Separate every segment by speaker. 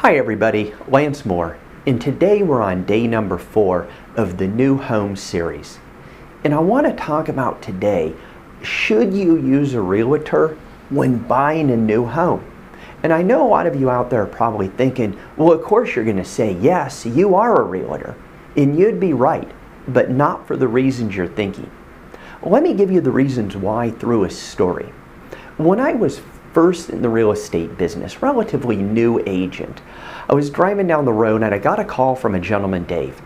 Speaker 1: Hi everybody, Lance Moore, and today we're on day number 4 of the New Home series. And I want to talk about today, should you use a realtor when buying a new home? And I know a lot of you out there are probably thinking, well, of course you're going to say, yes, you are a realtor. And you'd be right, but not for the reasons you're thinking. Let me give you the reasons why through a story. When I was first in the real estate business, relatively new agent, I was driving down the road and I got a call from a gentleman, Dave.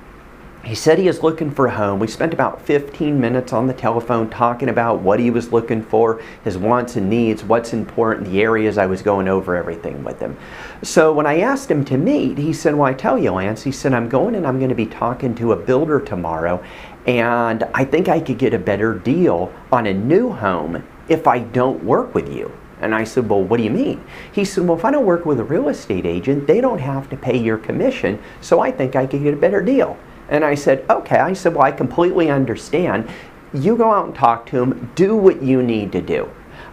Speaker 1: He said he is looking for a home. We spent about 15 minutes on the telephone talking about what he was looking for, his wants and needs, what's important, the areas. I was going over everything with him. So when I asked him to meet, he said, well, I tell you, Lance, he said, I'm going to be talking to a builder tomorrow, and I think I could get a better deal on a new home if I don't work with you. And I said, well, what do you mean? He said, well, if I don't work with a real estate agent, they don't have to pay your commission, so I think I could get a better deal. And I said, okay. I said, well, I completely understand. You go out and talk to him, do what you need to do.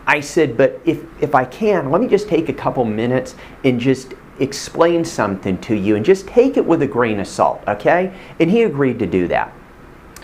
Speaker 1: I said, but if I can, let me just take a couple minutes and just explain something to you and just take it with a grain of salt, okay? And he agreed to do that.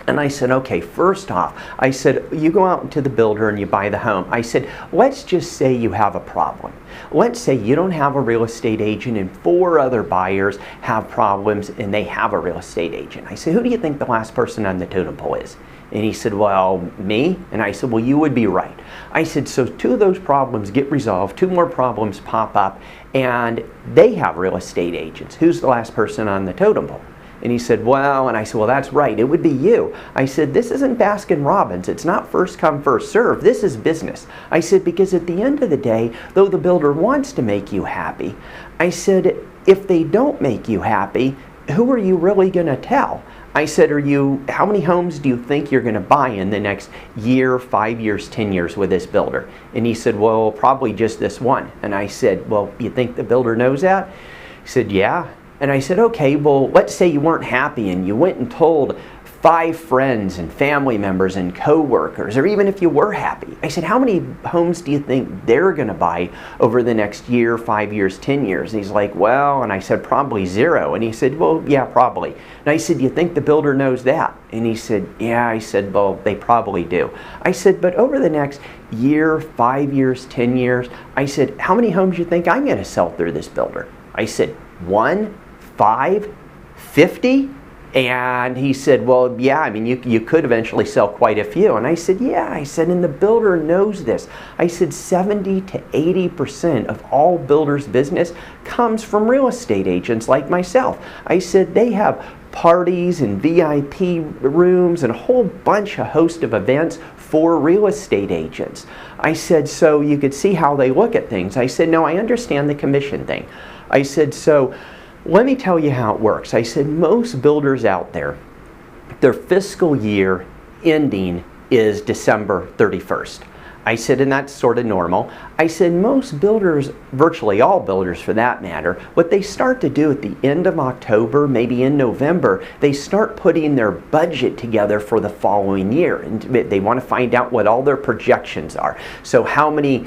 Speaker 1: And I said, okay, first off, I said, you go out to the builder and you buy the home. I said, let's just say you have a problem. Let's say you don't have a real estate agent and 4 other buyers have problems and they have a real estate agent. I said, who do you think the last person on the totem pole is? And he said, well, me? And I said, well, you would be right. I said, so 2 of those problems get resolved, 2 more problems pop up, and they have real estate agents. Who's the last person on the totem pole? And he said, well, and I said, well, that's right, it would be you. I said, this isn't Baskin Robbins. It's not first come, first serve. This is business. I said, because at the end of the day, though the builder wants to make you happy, I said, if they don't make you happy, who are you really going to tell? I said, how many homes do you think you're going to buy in the next year, 5 years, 10 years with this builder? And he said, well, probably just this one. And I said, well, you think the builder knows that? He said, yeah. And I said, okay, well, let's say you weren't happy and you went and told 5 friends and family members and coworkers, or even if you were happy. I said, how many homes do you think they're going to buy over the next year, 5 years, 10 years? And he's like, well, and I said, probably 0. And he said, well, yeah, probably. And I said, do you think the builder knows that? And he said, yeah. I said, well, they probably do. I said, but over the next year, 5 years, 10 years, I said, how many homes do you think I'm going to sell through this builder? I said, 1, 5, 50? And he said, well, yeah, I mean, you could eventually sell quite a few. And I said, yeah. I said, and the builder knows this. I said, 70 to 80% of all builders' business comes from real estate agents like myself. I said, they have parties and VIP rooms and a whole host of events for real estate agents. I said, so you could see how they look at things. I said, no, I understand the commission thing. I said, so let me tell you how it works. I said, most builders out there, their fiscal year ending is December 31st. I said, and that's sort of normal. I said, most builders, virtually all builders for that matter, what they start to do at the end of October, maybe in November, they start putting their budget together for the following year. And they want to find out what all their projections are. So how many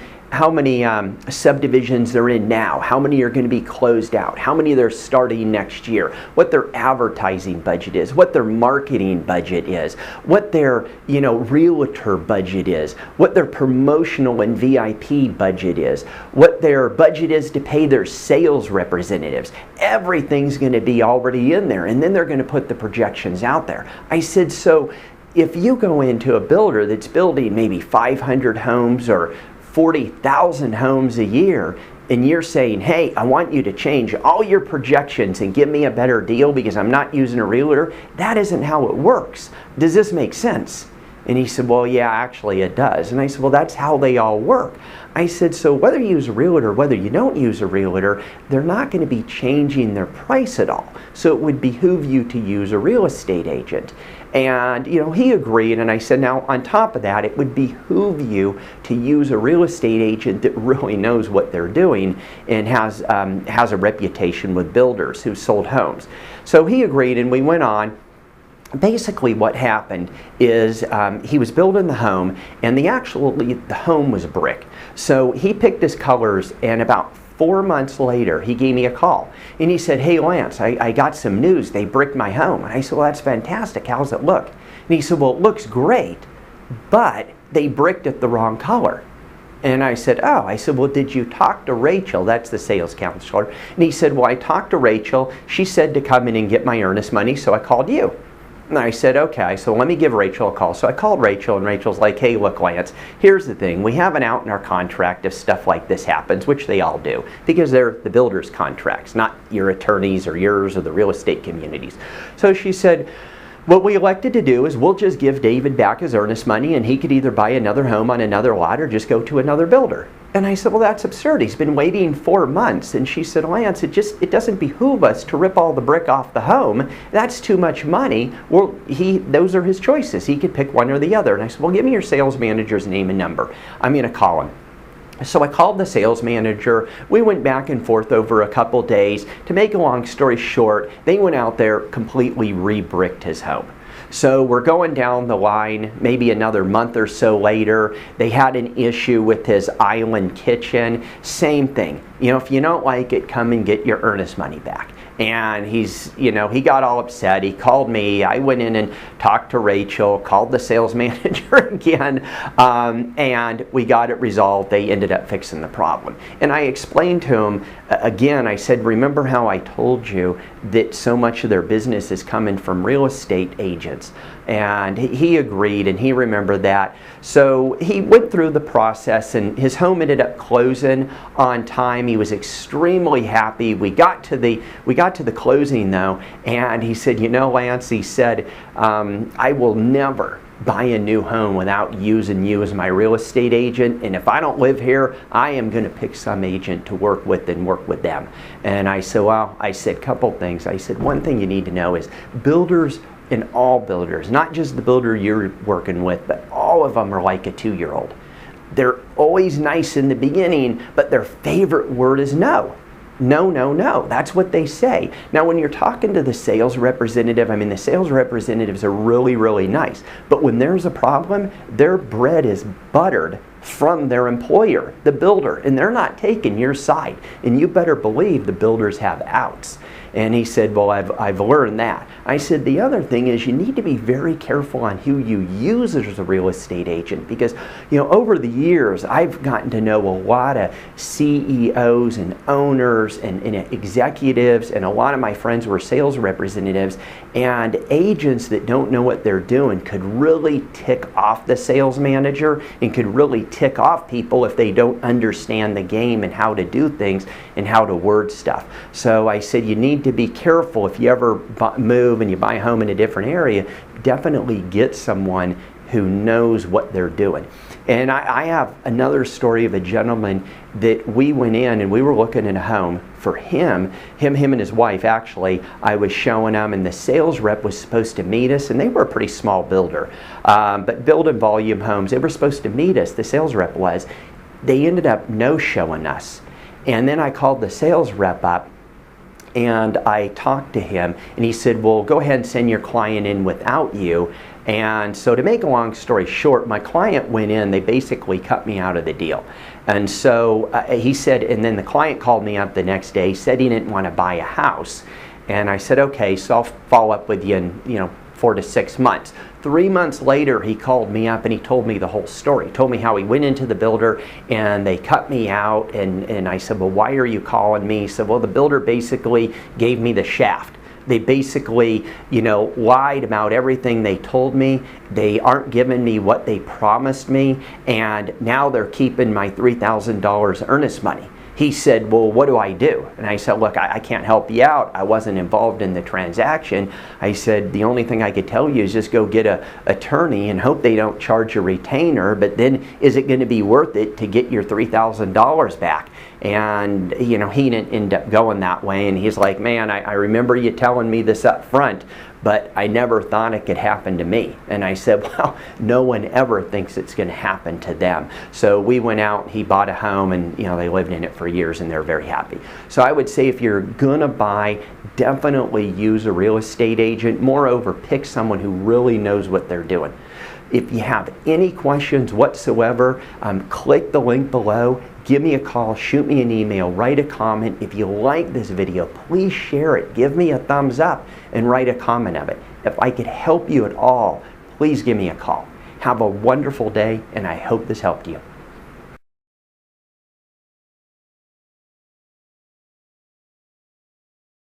Speaker 1: subdivisions they're in now, how many are going to be closed out, how many they're starting next year, what their advertising budget is, what their marketing budget is, what their realtor budget is, what their promotional and VIP budget is, what their budget is to pay their sales representatives. Everything's going to be already in there, and then they're going to put the projections out there. I said, so if you go into a builder that's building maybe 500 homes or 40,000 homes a year, and you're saying, hey, I want you to change all your projections and give me a better deal because I'm not using a realtor, that isn't how it works. Does this make sense? And he said, well, yeah, actually it does. And I said, well, that's how they all work. I said, so whether you use a realtor, whether you don't use a realtor, they're not going to be changing their price at all. So it would behoove you to use a real estate agent. And he agreed, and I said, now on top of that, it would behoove you to use a real estate agent that really knows what they're doing and has a reputation with builders who sold homes. So he agreed, and we went on. Basically what happened is he was building the home, and the home was brick. So he picked his colors, and about 4 months later, he gave me a call and he said, "Hey Lance, I got some news. They bricked my home." And I said, "Well, that's fantastic. How's it look?" And he said, "Well, it looks great, but they bricked it the wrong color." And I said, "Oh." I said, "Well, did you talk to Rachel?" That's the sales counselor. And he said, "Well, I talked to Rachel. She said to come in and get my earnest money, so I called you." And I said, "Okay." So let me give Rachel a call. So I called Rachel, and Rachel's like, "Hey, look, Lance, here's the thing. We have an out in our contract if stuff like this happens," which they all do, because they're the builder's contracts, not your attorneys or yours or the real estate communities. So she said, "What we elected to do is we'll just give David back his earnest money, and he could either buy another home on another lot or just go to another builder." And I said, "Well, that's absurd. He's been waiting 4 months." And she said, "Lance, it doesn't behoove us to rip all the brick off the home. That's too much money. Well, those are his choices. He could pick one or the other." And I said, "Well, give me your sales manager's name and number. I'm going to call him." So I called the sales manager. We went back and forth over a couple days. To make a long story short, they went out there, completely re-bricked his home. So we're going down the line, maybe another month or so later. They had an issue with his island kitchen. Same thing. If you don't like it, come and get your earnest money back. And he got all upset. He called me. I went in and talked to Rachel, called the sales manager again, and we got it resolved. They ended up fixing the problem. And I explained to him, again, I said, "Remember how I told you that so much of their business is coming from real estate agents?" And he agreed, and he remembered that. So he went through the process, and his home ended up closing on time. He was extremely happy. We got to the closing though, and he said, "Lance," he said, "I will never buy a new home without using you as my real estate agent, and if I don't live here, I am going to pick some agent to work with and work with them." And I said, "Well," I said, "couple things." I said, "One thing you need to know is builders, and all builders, not just the builder you're working with, but all of them are like a 2-year-old. They're always nice in the beginning, but their favorite word is no. No, no, no. That's what they say. Now, when you're talking to the sales representative, the sales representatives are really, really nice. But when there's a problem, their bread is buttered from their employer, the builder, and they're not taking your side. And you better believe the builders have outs." And he said, "Well, I've learned that." I said, "The other thing is you need to be very careful on who you use as a real estate agent, because over the years I've gotten to know a lot of CEOs and owners and executives, and a lot of my friends were sales representatives, and agents that don't know what they're doing could really tick off the sales manager and could really tick off people if they don't understand the game and how to do things and how to word stuff." So I said, you need to be careful if you ever move and you buy a home in a different area. Definitely get someone who knows what they're doing. And I have another story of a gentleman that we went in and we were looking at a home for him and his wife. Actually, I was showing them, and the sales rep was supposed to meet us, and they were a pretty small builder, but building volume homes. They were supposed to meet us, the sales rep was. They ended up no-showing us. And then I called the sales rep up, and I talked to him, and he said, "Well, go ahead and send your client in without you." And so to make a long story short, my client went in, they basically cut me out of the deal. And so he said, and then the client called me up the next day, said he didn't want to buy a house. And I said, "Okay, so I'll follow up with you in 4 to 6 months. 3 months later, he called me up and he told me the whole story. He told me how he went into the builder and they cut me out. And I said, "Well, why are you calling me?" He said, "Well, the builder basically gave me the shaft. They basically, lied about everything they told me. They aren't giving me what they promised me. And now they're keeping my $3,000 earnest money." He said, "Well, what do I do?" And I said, "Look, I can't help you out. I wasn't involved in the transaction." I said, "The only thing I could tell you is just go get an attorney and hope they don't charge a retainer. But then is it going to be worth it to get your $3,000 back?" And he didn't end up going that way. And he's like, "Man, I remember you telling me this up front, but I never thought it could happen to me." And I said, "Well, no one ever thinks it's going to happen to them." So we went out, he bought a home, and they lived in it for years and they're very happy. So I would say if you're going to buy, definitely use a real estate agent. Moreover, pick someone who really knows what they're doing. If you have any questions whatsoever, click the link below, give me a call, shoot me an email, write a comment. If you like this video, please share it. Give me a thumbs up and write a comment of it. If I could help you at all, please give me a call. Have a wonderful day, and I hope this helped you.